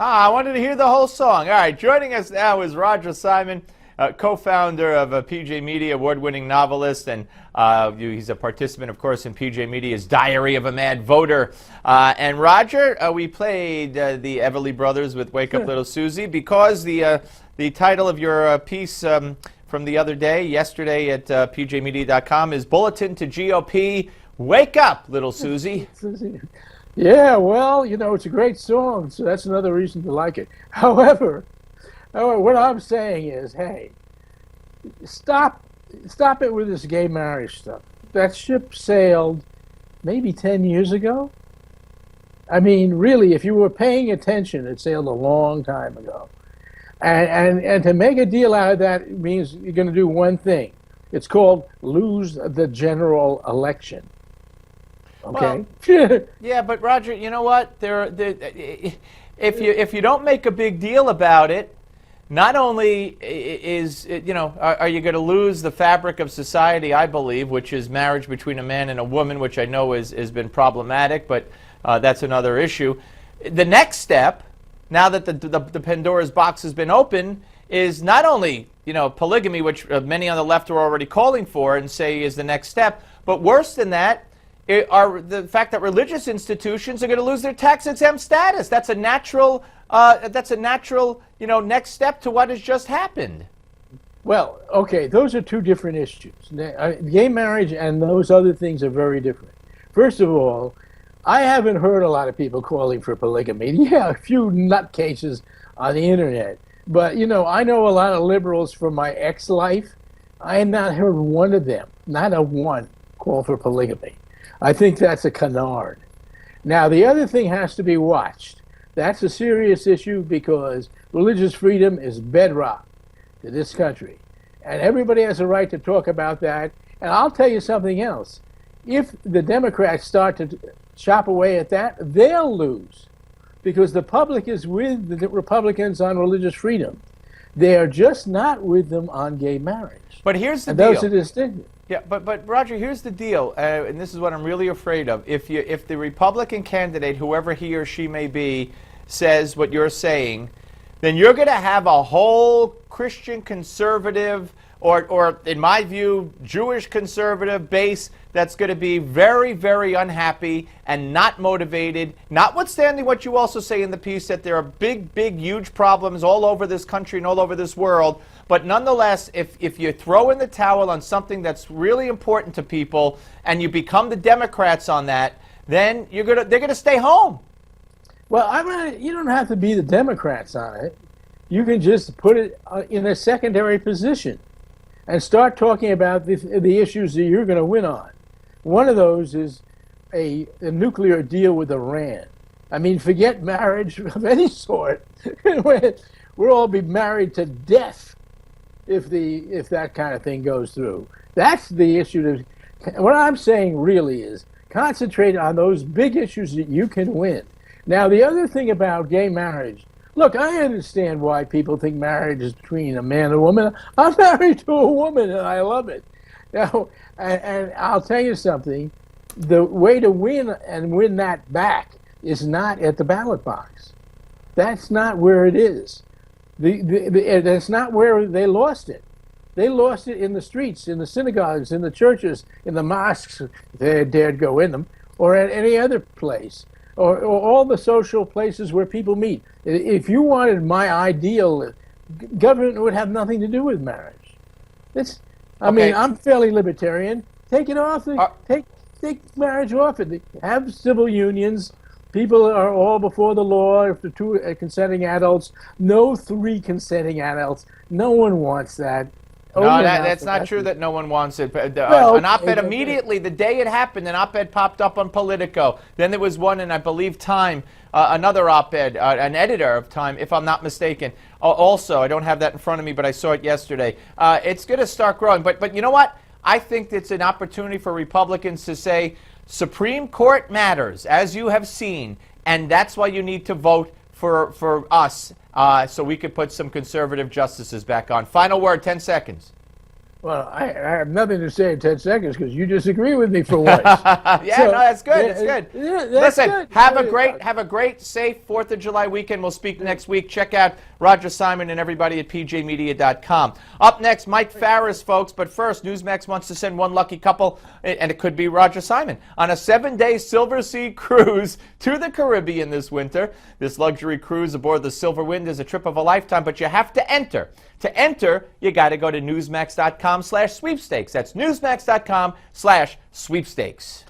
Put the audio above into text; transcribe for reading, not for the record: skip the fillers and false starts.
I wanted to hear the whole song. All right, joining us now is Roger Simon, co-founder of PJ Media, award-winning novelist, and he's a participant, of course, in PJ Media's Diary of a Mad Voter. And Roger, we played the Everly Brothers with Wake Up Little Susie because the title of your piece from the other day, yesterday at pjmedia.com, is Bulletin to GOP, Wake Up Little Susie. Yeah, well, you know, it's a great song, so that's another reason to like it. However, what I'm saying is, hey, stop it with this gay marriage stuff. That ship sailed maybe 10 years ago. I mean, really, if you were paying attention, it sailed a long time ago. And to make a deal out of that means you're going to do one thing. It's called lose the general election. Okay. Well, yeah, but Roger, you know what? If you don't make a big deal about it, not only are you going to lose the fabric of society, I believe, which is marriage between a man and a woman, which I know has been problematic, but that's another issue. The next step, now that the Pandora's box has been open, is not only polygamy, which many on the left are already calling for and say is the next step, but worse than that, are the fact that religious institutions are going to lose their tax-exempt status. That's a natural next step to what has just happened. Well, okay, those are two different issues. Gay marriage and those other things are very different. First of all, I haven't heard a lot of people calling for polygamy. Yeah, a few nutcases on the internet. But, I know a lot of liberals from my ex-life. I have not heard one of them, not a one, call for polygamy. I think that's a canard. Now, the other thing has to be watched. That's a serious issue because religious freedom is bedrock to this country. And everybody has a right to talk about that. And I'll tell you something else. If the Democrats start to chop away at that, they'll lose. Because the public is with the Republicans on religious freedom. They are just not with them on gay marriage. But here's the deal. Those are distinctive. Yeah, but Roger, here's the deal, and this is what I'm really afraid of. If the Republican candidate, whoever he or she may be, says what you're saying, then you're going to have a whole Christian conservative, or in my view, Jewish conservative base that's going to be very, very unhappy and not motivated, notwithstanding what you also say in the piece that there are big, big, huge problems all over this country and all over this world. But nonetheless, if you throw in the towel on something that's really important to people and you become the Democrats on that, then they're going to stay home. Well, you don't have to be the Democrats on it. You can just put it in a secondary position and start talking about the issues that you're going to win on. One of those is a nuclear deal with Iran. I mean, forget marriage of any sort. We'll all be married to death if that kind of thing goes through. That's the issue. What I'm saying really is concentrate on those big issues that you can win. Now, the other thing about gay marriage, look, I understand why people think marriage is between a man and a woman. I'm married to a woman, and I love it. Now, and I'll tell you something. The way to win and win that back is not at the ballot box. That's not where it is. That's not where they lost it. They lost it in the streets, in the synagogues, in the churches, in the mosques, if they dared go in them, or at any other place. Or all the social places where people meet. If you wanted my ideal, government would have nothing to do with marriage. I mean, I'm fairly libertarian. Take it off. Take marriage off it. Have civil unions. People are all before the law. If the two consenting adults, no three consenting adults. No one wants that. No, that's not true that no one wants it. An op-ed immediately, the day it happened, an op-ed popped up on Politico. Then there was one in, I believe, Time, another op-ed, an editor of Time, if I'm not mistaken. Also, I don't have that in front of me, but I saw it yesterday. It's going to start growing. But you know what? I think it's an opportunity for Republicans to say, Supreme Court matters, as you have seen, and that's why you need to vote for us. So we could put some conservative justices back on. Final word, 10 seconds. Well, I have nothing to say in 10 seconds because you disagree with me for once. Yeah, So, no, that's good. yeah, That's good. yeah, that's Listen, good. have a great, safe 4th of July weekend. We'll speak next week. Check out Roger Simon and everybody at pjmedia.com. Up next, Mike Farris, folks. But first, Newsmax wants to send one lucky couple, and it could be Roger Simon, on a 7-day Silver Sea cruise to the Caribbean this winter. This luxury cruise aboard the Silver Wind is a trip of a lifetime, but you have to enter. To enter, you got to go to newsmax.com/sweepstakes. That's newsmax.com/sweepstakes.